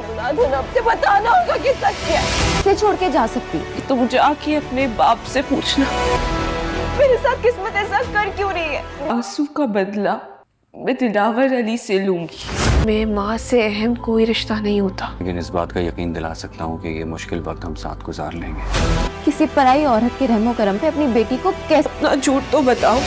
औलाद हो ना, आपसे बताना होगा कि सच क्या है। से छोड़ के जा सकती तो मुझे आके अपने बाप से पूछना मेरे साथ किस्मत ऐसा कर क्यों रही है। आंसू का बदला मैं दिलावर अली से लूंगी। मैं माँ से अहम कोई रिश्ता नहीं होता। लेकिन इस बात का यकीन दिला सकता हूँ कि ये मुश्किल वक्त हम साथ गुजार लेंगे। किसी पराई औरत के रहमो करम पे अपनी बेटी को कैसे। ना झूठ तो बताओ।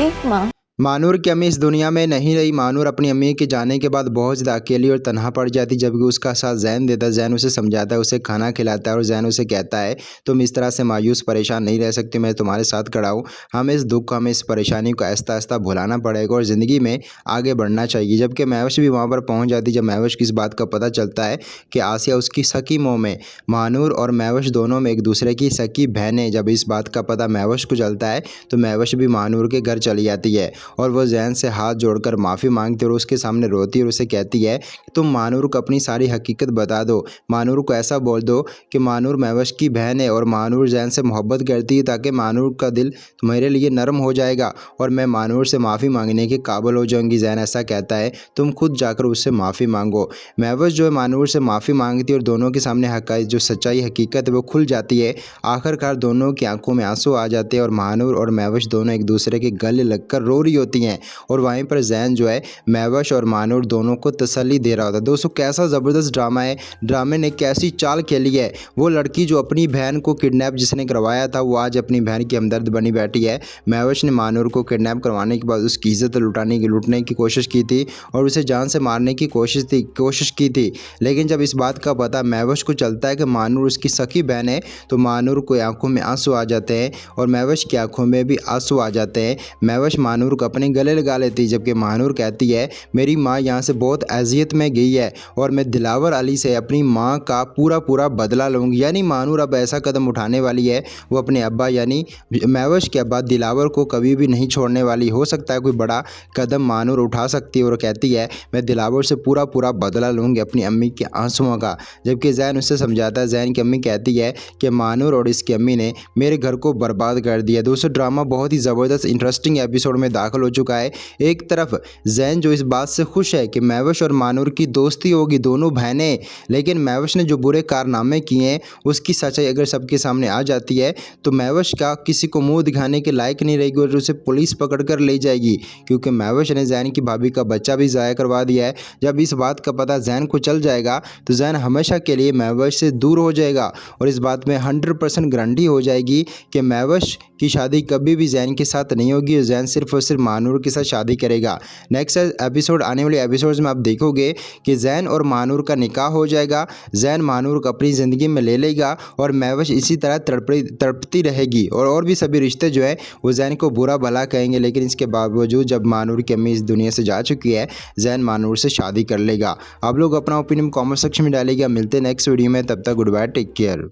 एक माँ मानूर की अम्मी इस दुनिया में नहीं रही। मानूर अपनी अम्मी के जाने के बाद बहुत ज़्यादा अकेली और तनहा पड़ जाती, जबकि उसका साथ जैन देता है। जैन उसे समझाता है, उसे खाना खिलाता है और जैन उसे कहता है तुम इस तरह से मायूस परेशान नहीं रह सकती, मैं तुम्हारे साथ खड़ा हूँ। हमें इस दुख, हमें इस परेशानी को आहिस्ता आहिस्ता भुलाना पड़ेगा और ज़िंदगी में आगे बढ़ना चाहिए। जबकि महविश भी वहाँ पर पहुँच जाती। जब महविश की इस बात का पता चलता है कि आसिया उसकी सकी मोह में, मानूर और महविश दोनों में एक दूसरे की सकी बहनें, जब इस बात का पता महविश को चलता है तो महविश भी मानूर के घर चली जाती है और वह जैन से हाथ जोड़कर माफ़ी मांगती और उसके सामने रोती है और उसे कहती है कि तुम मानूर को अपनी सारी हकीकत बता दो। मानूर को ऐसा बोल दो कि मानूर महविश की बहन है और मानूर जैन से मोहब्बत करती है, ताकि मानूर का दिल तुम्हारे लिए नरम हो जाएगा और मैं मानूर से माफ़ी मांगने के काबिल हो जाऊंगी। जैन ऐसा कहता है तुम खुद जाकर उससे माफ़ी मांगो। महविश जो है मानूर से माफ़ी मांगती है और दोनों के सामने हक़ाइक़, जो सच्चाई हकीकत है वो खुल जाती है। आखिरकार दोनों की आंखों में आंसू आ जाते हैं और मानूर और महविश दोनों एक दूसरे के गले लगकर रो रही होती हैं और वहीं पर जैन जो है महविश और मानूर दोनों को तसल्ली दे रहा होता है। दोस्तों कैसा ज़बरदस्त ड्रामा है। ड्रामे ने कैसी चाल खेली है। वो लड़की जो अपनी बहन को किडनैप जिसने करवाया था, वो आज अपनी बहन की हमदर्द बनी बैठी है। महविश ने मानूर को किडनैप करवाने के बाद उसकी इज्जत लूटने की कोशिश की थी और उसे जान से मारने की कोशिश की थी। लेकिन जब इस बात का पता महविश को चलता है कि मानूर उसकी सखी बहन है, तो मानूर को आंखों में आंसू आ जाते हैं और महविश की आंखों में भी आंसू आ जाते हैं। महविश मानूर को अपने गले लगा लेती, जबकि मानूर कहती है मेरी माँ यहाँ से बहुत अजियत में गई है और मैं दिलावर अली से अपनी माँ का पूरा बदला लूँगी। यानी मानूर अब ऐसा कदम उठाने वाली है, वो अपने अब्बा यानी महविश के अब्बा दिलावर को कभी भी नहीं छोड़ने वाली। हो सकता है कोई बड़ा कदम मानूर उठा सकती है और कहती है मैं दिलावर से पूरा बदला लूँगी अपनी अम्मी के आंसुओं का। जबकि जैन उससे समझाता है। जैन की अम्मी कहती है कि मानूर और इसकी अम्मी ने मेरे घर को बर्बाद कर दिया। दोस्तों ड्रामा बहुत ही ज़बरदस्त इंटरेस्टिंग एपिसोड में दाखिल हो चुका है। एक तरफ जैन जो इस बात से खुश है कि महविश और मानूर की दोस्ती होगी, दोनों बहनें, लेकिन महविश ने जो बुरे कारनामे किए हैं उसकी सच्चाई अगर सबके सामने आ जाती है तो महविश का किसी को मुंह दिखाने के लायक नहीं रहेगी और उसे पुलिस पकड़ कर ले जाएगी, क्योंकि महविश ने जैन की भाभी का बच्चा भी ज़ाया करवा दिया है। जब इस बात का पता जैन को चल जाएगा तो जैन हमेशा के लिए महविश से दूर हो जाएगा और इस बात में 100% गारंटी हो जाएगी कि महविश की शादी कभी भी जैन के साथ नहीं होगी और जैन सिर्फ और सिर्फ मानूर के साथ शादी करेगा। नेक्स्ट एपिसोड, आने वाले एपिसोड्स में आप देखोगे कि जैन और मानूर का निकाह हो जाएगा, जैन मानूर को अपनी ज़िंदगी में ले लेगा और महविश इसी तरह तड़पती रहेगी और भी सभी रिश्ते जो है वो जैन को बुरा भला कहेंगे। लेकिन इसके बावजूद जब मानूर की अम्मी इस दुनिया से जा चुकी है, जैन मानूर से शादी कर लेगा। आप लोग अपना ओपिनियन कॉमेंट सेक्शन में डालिएगा। मिलते हैं नेक्स्ट वीडियो में, तब तक गुड बाय, टेक केयर।